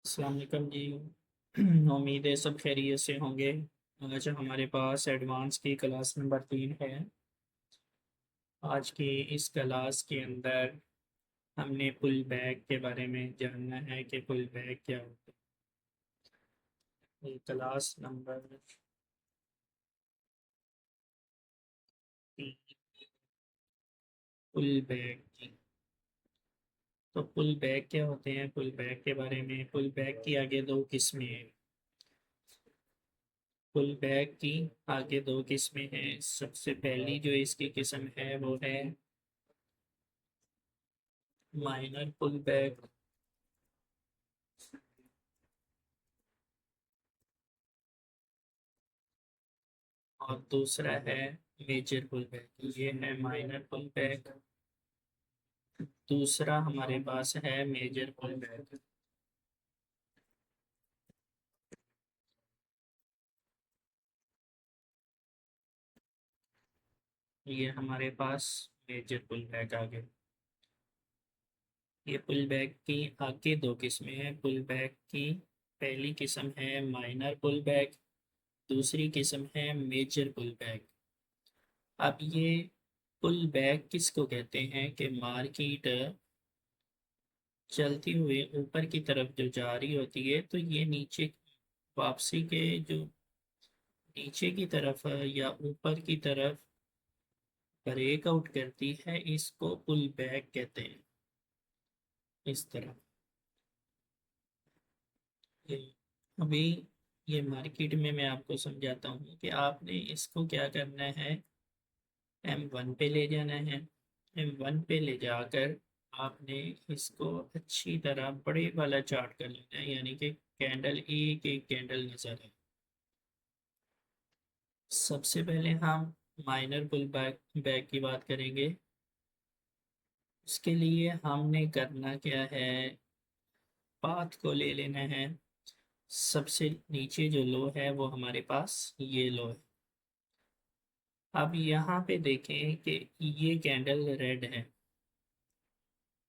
अस्सलाम वालेकुम जी। उम्मीद है सब खैरियत से होंगे। आज हमारे पास एडवांस की क्लास नंबर 3 है। आज की इस क्लास के अंदर हमने पुल बैक के बारे में जानना है कि पुल बैक क्या होता है। ये क्लास नंबर 3, पुल बैक की। तो पुल बैक क्या होते हैं, पुल बैक के बारे में। पुल बैक की आगे दो किस्में हैं। पुल बैक की आगे दो किस्में हैं। सबसे पहली जो इसकी किस्म है वो है माइनर पुल बैक, और दूसरा है मेजर पुल बैक। ये है माइनर पुल बैक, दूसरा हमारे पास है मेजर पुल बैक। ये हमारे पास मेजर पुल बैक आ गए। ये पुल बैक की आगे दो किस्में हैं। पुल बैक की पहली किस्म है माइनर पुल बैक, दूसरी किस्म है मेजर पुल बैक। अब ये पुल बैक किसको कहते हैं कि मार्केट चलती हुई ऊपर की तरफ जो जा रही होती है, तो ये नीचे वापसी के जो नीचे की तरफ या ऊपर की तरफ ब्रेकआउट करती है, इसको पुल बैक कहते हैं। इस तरह ये अभी ये मार्केट में मैं आपको समझाता हूँ कि आपने इसको क्या करना है। M1 पे ले जाना है। M1 पे ले जाकर आपने इसको अच्छी तरह बड़े वाला चार्ट कर लेना है, यानी कि कैंडल एक एक कैंडल नजर है। सबसे पहले हम माइनर पुल बैक बैक की बात करेंगे। उसके लिए हमने करना क्या है, पाथ को ले लेना है। सबसे नीचे जो लो है वो हमारे पास ये लो है। अब यहाँ पे देखें कि ये कैंडल रेड है।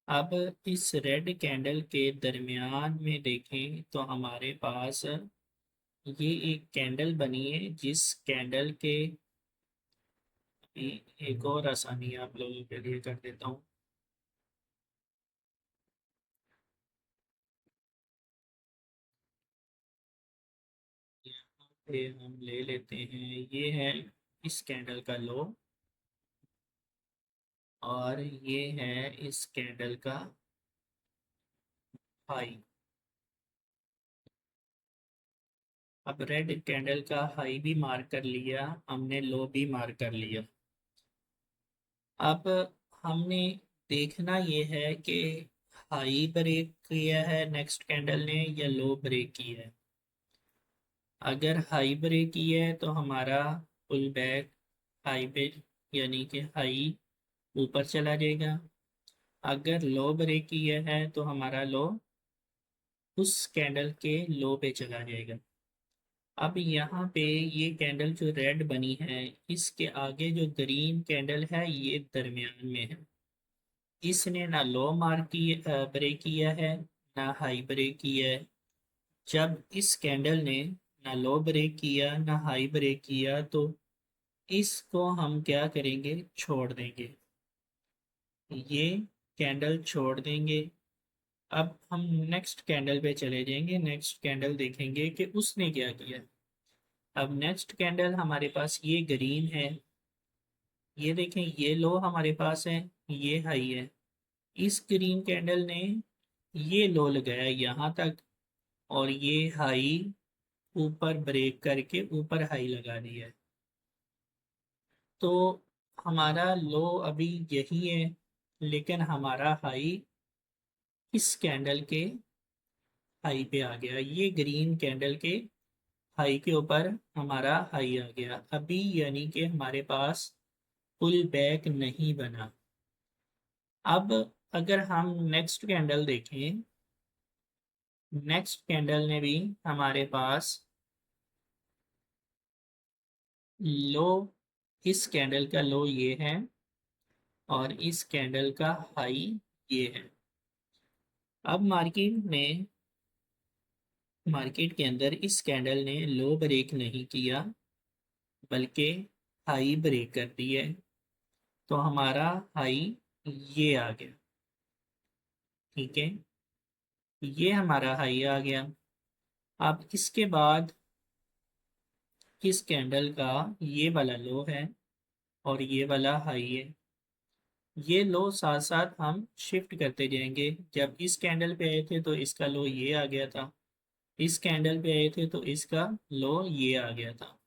अब इस रेड कैंडल के दरमियान में देखें तो हमारे पास ये एक कैंडल बनी है, जिस कैंडल के एक और आसानी आप लोगों के लिए कर देता हूँ। यहाँ पे हम ले लेते हैं, ये है इस कैंडल का लो, और ये है इस कैंडल का हाई। अब रेड कैंडल का हाई भी मार्क कर लिया हमने, लो भी मार्क कर लिया। अब हमने देखना ये है कि हाई ब्रेक किया है नेक्स्ट कैंडल ने या लो ब्रेक किया है। अगर हाई ब्रेक किया है तो हमारा पुल बैक हाई पे, यानी कि हाई ऊपर चला जाएगा। अगर लो ब्रेक किया है तो हमारा लो उस कैंडल के लो पे चला जाएगा। अब यहाँ पे ये कैंडल जो रेड बनी है, इसके आगे जो ग्रीन कैंडल है ये दरमियान में है। इसने ना लो मार्क की ब्रेक किया है, ना हाई ब्रेक किया है। जब इस कैंडल ने ना लो ब्रेक किया ना हाई ब्रेक किया, तो इसको हम क्या करेंगे, छोड़ देंगे। ये कैंडल छोड़ देंगे। अब हम नेक्स्ट कैंडल पे चले जाएंगे, नेक्स्ट कैंडल देखेंगे कि उसने क्या किया। अब नेक्स्ट कैंडल हमारे पास ये ग्रीन है। ये देखें, ये लो हमारे पास है, ये हाई है। इस ग्रीन कैंडल ने ये लो लगाया यहाँ तक, और ये हाई ऊपर ब्रेक करके ऊपर हाई लगा दिया है। तो हमारा लो अभी यही है, लेकिन हमारा हाई इस कैंडल के हाई पे आ गया। ये ग्रीन कैंडल के हाई के ऊपर हमारा हाई आ गया अभी, यानी कि हमारे पास पुल बैक नहीं बना। अब अगर हम नेक्स्ट कैंडल देखें, नेक्स्ट कैंडल ने भी हमारे पास लो, इस कैंडल का लो ये है, और इस कैंडल का हाई ये है। अब मार्केट में मार्केट के अंदर इस कैंडल ने लो ब्रेक नहीं किया बल्कि हाई ब्रेक कर दी है, तो हमारा हाई ये आ गया। ठीक है, ये हमारा हाई आ गया। अब इसके बाद इस कैंडल का ये वाला लो है और ये वाला हाई है। ये लो साथ साथ हम शिफ्ट करते जाएंगे। जब इस कैंडल पे आए थे तो इसका लो ये आ गया था, इस कैंडल पे आए थे तो इसका लो ये आ गया था।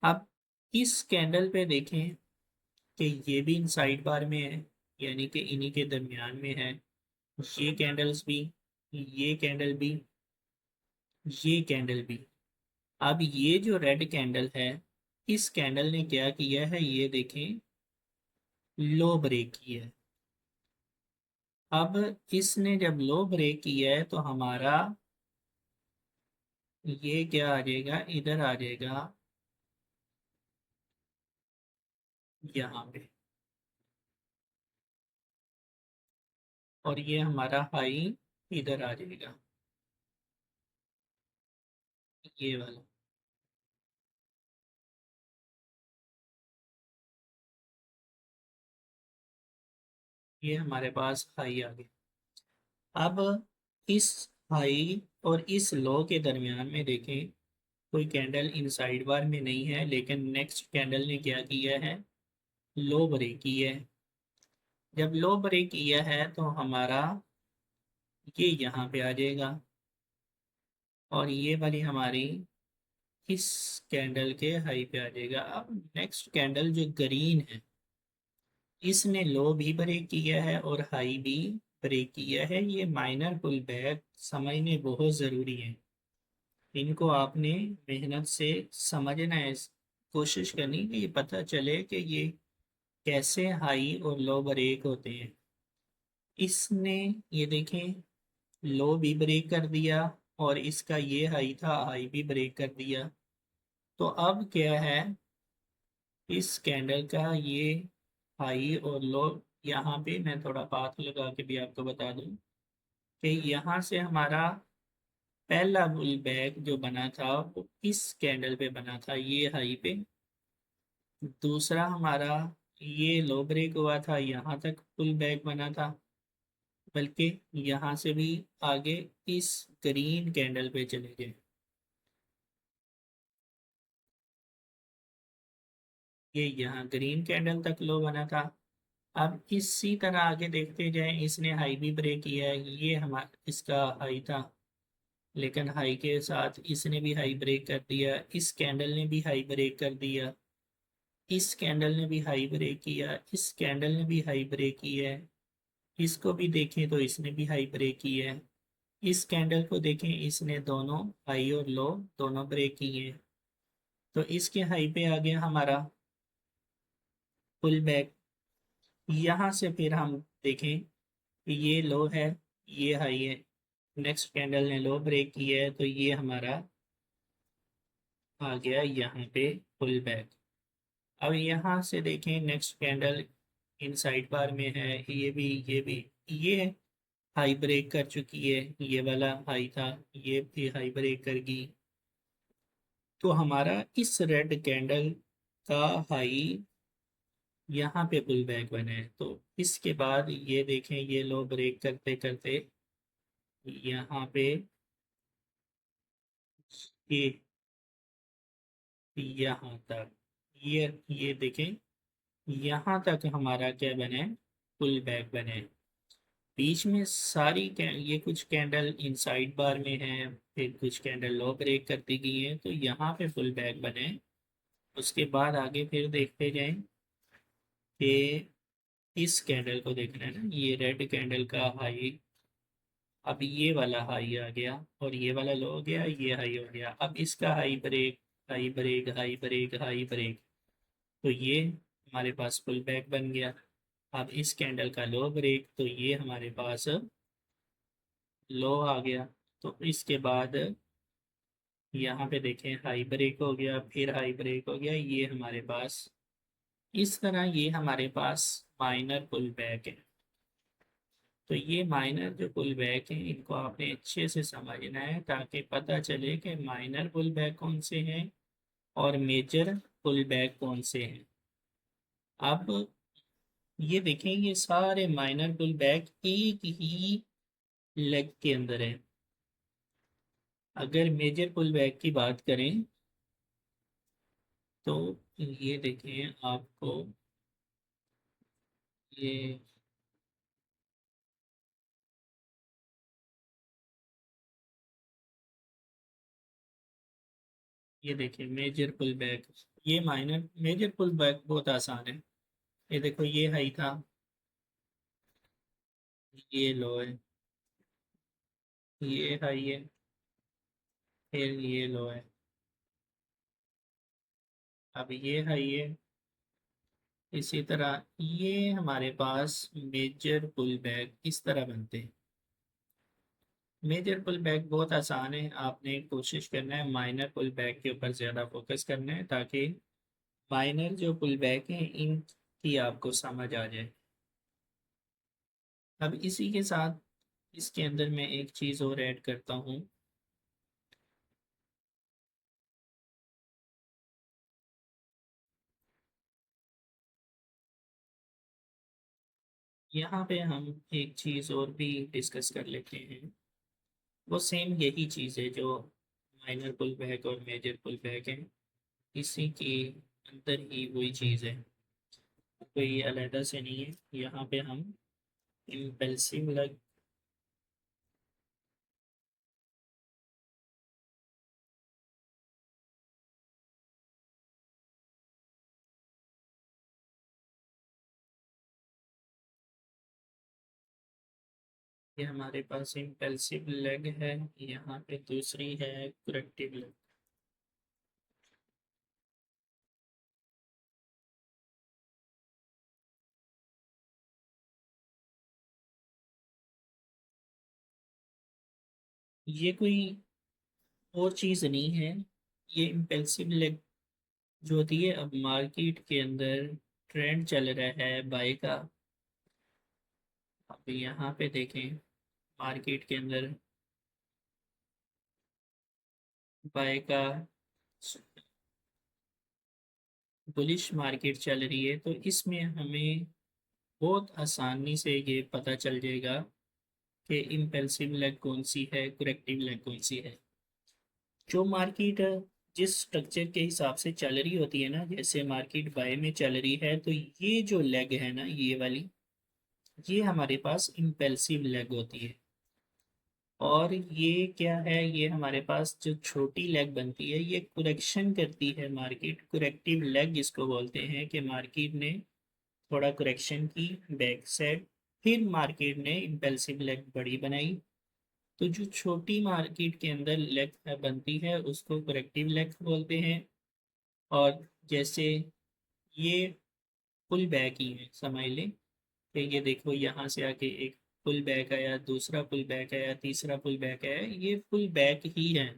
अब इस कैंडल पे देखें कि ये भी इन साइड बार में है, यानी कि इन्हीं के दरमियान में है। ये कैंडल्स भी, ये कैंडल भी, ये कैंडल भी। अब ये जो रेड कैंडल है, इस कैंडल ने क्या किया है ये देखें, लो ब्रेक किया है। अब इसने जब लो ब्रेक किया है तो हमारा ये क्या आ जाएगा, इधर आ जाएगा यहाँ पे, और ये हमारा हाई इधर आ जाएगा, ये वाला। ये हमारे पास हाई आ गया। अब इस हाई और इस लो के दरमियान में देखें, कोई कैंडल इन साइड बार में नहीं है, लेकिन नेक्स्ट कैंडल ने क्या किया है, लो ब्रेक किया है। जब लो ब्रेक किया है तो हमारा ये यहाँ पे आ जाएगा, और ये वाली हमारी इस कैंडल के हाई पे आ जाएगा। अब नेक्स्ट कैंडल जो ग्रीन है, इसने लो भी ब्रेक किया है और हाई भी ब्रेक किया है। ये माइनर पुल बैक समझने बहुत ज़रूरी है, इनको आपने मेहनत से समझना है, कोशिश करनी कि ये पता चले कि ये कैसे हाई और लो ब्रेक होते हैं। इसने ये देखें, लो भी ब्रेक कर दिया और इसका ये हाई था, हाई भी ब्रेक कर दिया। तो अब क्या है, इस कैंडल का ये हाई और लो, यहाँ पे मैं थोड़ा पाथ लगा के भी आपको बता दूं कि यहाँ से हमारा पहला बुल बैक जो बना था वो इस कैंडल पे बना था, ये हाई पे। दूसरा हमारा ये लो ब्रेक हुआ था, यहाँ तक पुल बैक बना था, बल्कि यहाँ से भी आगे इस ग्रीन कैंडल पे चले गए। ये यहाँ ग्रीन कैंडल तक लो बना था। अब इसी तरह आगे देखते जाएं, इसने हाई भी ब्रेक किया है, ये हमारा इसका हाई था, लेकिन हाई के साथ इसने भी हाई ब्रेक कर दिया, इस कैंडल ने भी हाई ब्रेक कर दिया, इस कैंडल ने भी हाई ब्रेक किया, इस कैंडल ने भी हाई ब्रेक किया है। इसको भी देखें तो इसने भी हाई ब्रेक किया है। इस कैंडल को देखें, इसने दोनों हाई और लो दोनों ब्रेक किए हैं। तो इसके हाई पे आ गया हमारा पुल बैक। यहाँ से फिर हम देखें कि ये लो है, ये हाई है, नेक्स्ट कैंडल ने लो ब्रेक किया है, तो ये हमारा आ गया यहाँ पे पुल बैक। अब यहाँ से देखें, नेक्स्ट कैंडल इन साइड बार में है, ये भी ये हाई ब्रेक कर चुकी है, ये वाला हाई था, ये भी हाई ब्रेक कर गई। तो हमारा इस रेड कैंडल का हाई यहाँ पे पुल बैक बने हैं। तो इसके बाद ये देखें, ये लो ब्रेक करते करते यहाँ पे ये यहाँ तक, ये देखें, यहाँ तक हमारा क्या बने, पुल बैक बने। बीच में सारी ये कुछ कैंडल इनसाइड बार में है, फिर कुछ कैंडल लो ब्रेक करती गई हैं, तो यहाँ पे फुल बैक बने। उसके बाद आगे फिर देखते जाएं कि इस कैंडल को देखना है ना, ये रेड कैंडल का हाई, अब ये वाला हाई आ गया और ये वाला लो हो गया, ये हाई हो गया। अब इसका high break, high break, high break, high break, तो ये हमारे पास फुल बैक बन गया। अब इस कैंडल का लो ब्रेक, तो ये हमारे पास लो आ गया। तो इसके बाद यहाँ पे देखें, हाई ब्रेक हो गया, फिर हाई ब्रेक हो गया, ये हमारे पास इस तरह ये हमारे पास माइनर पुल बैक है। तो ये माइनर जो पुल बैक हैं इनको आपने अच्छे से समझना है ताकि पता चले कि माइनर पुल बैक कौन से हैं और मेजर पुल बैक कौन से हैं। अब ये देखें, ये सारे माइनर पुल बैक एक ही लेग के अंदर है। अगर मेजर पुल बैक की बात करें तो ये देखें आपको, ये ये देखिए मेजर पुल बैक, ये माइनर मेजर पुल बैक बहुत आसान है। ये देखो, ये हाई था, ये लो है, ये हाई है, फिर ये लो है, अब ये हाई है। इसी तरह ये हमारे पास मेजर पुल बैक इस तरह बनते हैं। मेजर पुल बैक बहुत आसान है, आपने कोशिश करना है माइनर पुल बैक के ऊपर ज़्यादा फोकस करना है ताकि माइनर जो पुल बैक हैं इनकी आपको समझ आ जाए। अब इसी के साथ इसके अंदर मैं एक चीज़ और ऐड करता हूँ। यहाँ पे हम एक चीज़ और भी डिस्कस कर लेते हैं। वो सेम यही चीज़ है जो माइनर पुल बैक और मेजर पुल बैक है, इसी के अंदर ही वही चीज़ है, कोई अलहदा से नहीं है। यहाँ पे हम इम्पल्सिव लग, ये हमारे पास इम्पल्सिव लेग है, यहाँ पे दूसरी है करेक्टिव लेग। ये कोई और चीज़ नहीं है, ये इम्पल्सिव लेग जो होती है, अब मार्केट के अंदर ट्रेंड चल रहा है बाय का। अब यहाँ पे देखें, मार्केट के अंदर बाय का बुलिश मार्केट चल रही है, तो इसमें हमें बहुत आसानी से ये पता चल जाएगा कि इम्पल्सिव लेग कौन सी है, करेक्टिव लेग कौन सी है। जो मार्केट जिस स्ट्रक्चर के हिसाब से चल रही होती है ना, जैसे मार्केट बाय में चल रही है तो ये जो लेग है ना, ये वाली, ये हमारे पास इम्पल्सिव लेग होती है। और ये क्या है, ये हमारे पास जो छोटी लेग बनती है ये करेक्शन करती है मार्केट, करेक्टिव लेग इसको बोलते हैं कि मार्केट ने थोड़ा करेक्शन की बैक साइड, फिर मार्केट ने इम्पल्सिव लेग बड़ी बनाई। तो जो छोटी मार्केट के अंदर लेग बनती है उसको करेक्टिव लेग बोलते हैं। और जैसे ये पुल बैक ही है, समझ लें कि ये देखो यहाँ से आके एक पुल बैक आया, दूसरा पुल बैक आया, तीसरा पुल बैक आया, ये पुल बैक ही है,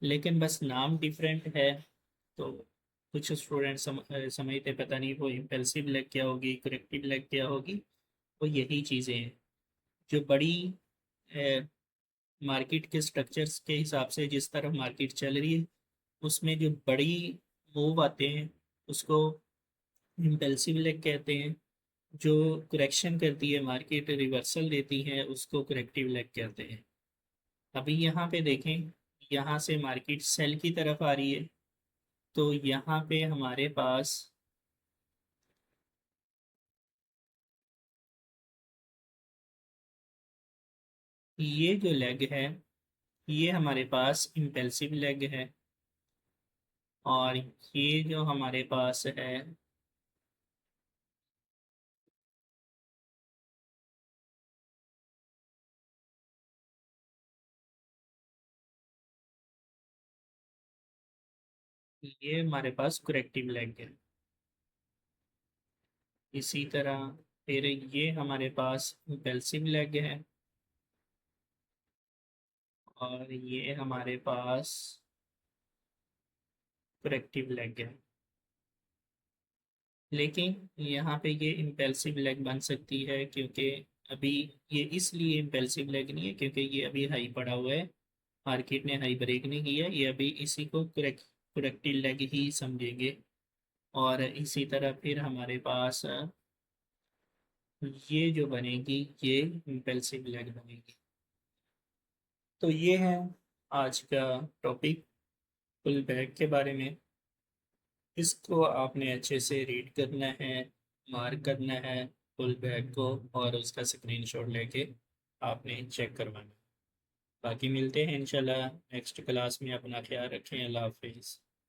लेकिन बस नाम डिफरेंट है। तो कुछ स्टूडेंट समझते पता नहीं वो इम्पल्सिव लेग क्या होगी, करेक्टिव लेग क्या होगी। वो यही चीज़ें हैं जो बड़ी मार्केट के स्ट्रक्चर्स के हिसाब से जिस तरह मार्केट चल रही है उसमें जो बड़ी मूव आते हैं उसको इम्पल्सिव लेग कहते हैं। जो करेक्शन करती है मार्केट, रिवर्सल देती है, उसको करेक्टिव लेग कहते हैं। अभी यहाँ पे देखें, यहाँ से मार्केट सेल की तरफ आ रही है, तो यहाँ पे हमारे पास ये जो लेग है ये हमारे पास इम्पल्सिव लेग है। और ये जो हमारे पास है ये हमारे पास करेक्टिव लेग है। इसी तरह फिर ये हमारे पास इम्पल्सिव लेग है और ये हमारे पास करेक्टिव लेग है। लेकिन यहाँ पे ये इम्पल्सिव लेग बन सकती है क्योंकि अभी ये इसलिए इम्पल्सिव लैग नहीं है क्योंकि ये अभी हाई पड़ा हुआ है, मार्केट ने हाई ब्रेक नहीं किया, ये अभी इसी को करेक्टिव लैग ही समझेंगे। और इसी तरह फिर हमारे पास ये जो बनेगी ये इम्पल्सिव लैग बनेगी। तो ये है आज का टॉपिक पुल बैक के बारे में। इसको आपने अच्छे से रीड करना है, मार्क करना है पुल बैक को, और उसका स्क्रीनशॉट लेके आपने चेक करवाना है। बाकी मिलते हैं इंशाल्लाह नेक्स्ट क्लास में। अपना ख्याल रखें। अल्लाह हाफिज़।